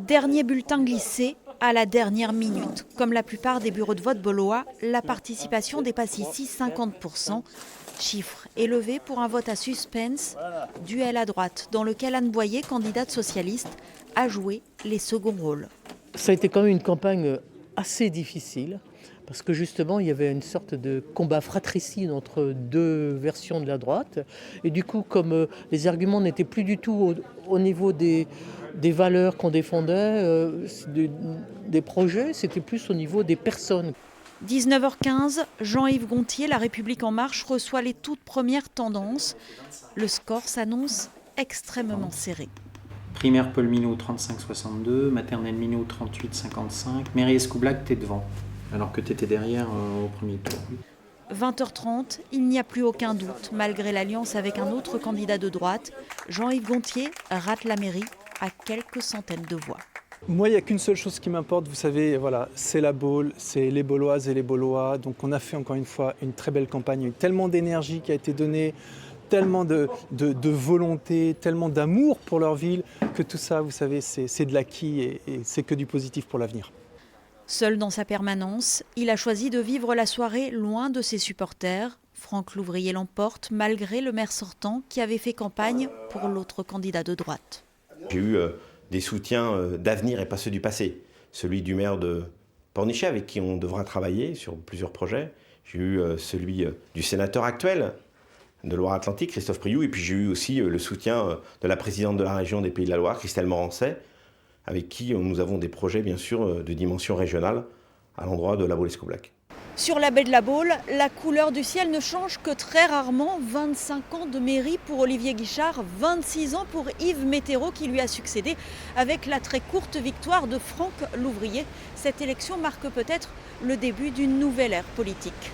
Dernier bulletin glissé à la dernière minute. Comme la plupart des bureaux de vote bolois, la participation dépasse ici 50%. Chiffre élevé pour un vote à suspense, duel à droite, dans lequel Anne Boyer, candidate socialiste, a joué les seconds rôles. Ça a été quand même une campagne assez difficile, parce que justement, il y avait une sorte de combat fratricide entre deux versions de la droite. Et du coup, comme les arguments n'étaient plus du tout au niveau des valeurs qu'on défendait, des projets, c'était plus au niveau des personnes. 19h15, Jean-Yves Gontier, La République En Marche, reçoit les toutes premières tendances. Le score s'annonce extrêmement serré. Primaire Paul Minot 35-62, maternelle Minot 38-55, mairie Escoublac, t'es devant, alors que t'étais derrière au premier tour. 20h30, il n'y a plus aucun doute. Malgré l'alliance avec un autre candidat de droite, Jean-Yves Gontier rate la mairie à quelques centaines de voix. Moi, il n'y a qu'une seule chose qui m'importe, vous savez, voilà, c'est la Baule, c'est les Bauloises et les Baulois. Donc on a fait encore une fois une très belle campagne, il y a eu tellement d'énergie qui a été donnée, tellement de volonté, tellement d'amour pour leur ville, que tout ça, vous savez, c'est de l'acquis et c'est que du positif pour l'avenir. Seul dans sa permanence, il a choisi de vivre la soirée loin de ses supporters. Franck Louvrier l'emporte malgré le maire sortant qui avait fait campagne pour l'autre candidat de droite. J'ai eu des soutiens d'avenir et pas ceux du passé. Celui du maire de Pornichet avec qui on devra travailler sur plusieurs projets. J'ai eu celui du sénateur actuel de Loire-Atlantique, Christophe Priou, et puis j'ai eu aussi le soutien de la présidente de la région des Pays de la Loire, Christelle Morancet, avec qui nous avons des projets bien sûr de dimension régionale à l'endroit de la Baule-Escoublac. Sur la baie de la Baule, la couleur du ciel ne change que très rarement. 25 ans de mairie pour Olivier Guichard, 26 ans pour Yves Météreau qui lui a succédé avec la très courte victoire de Franck Louvrier. Cette élection marque peut-être le début d'une nouvelle ère politique.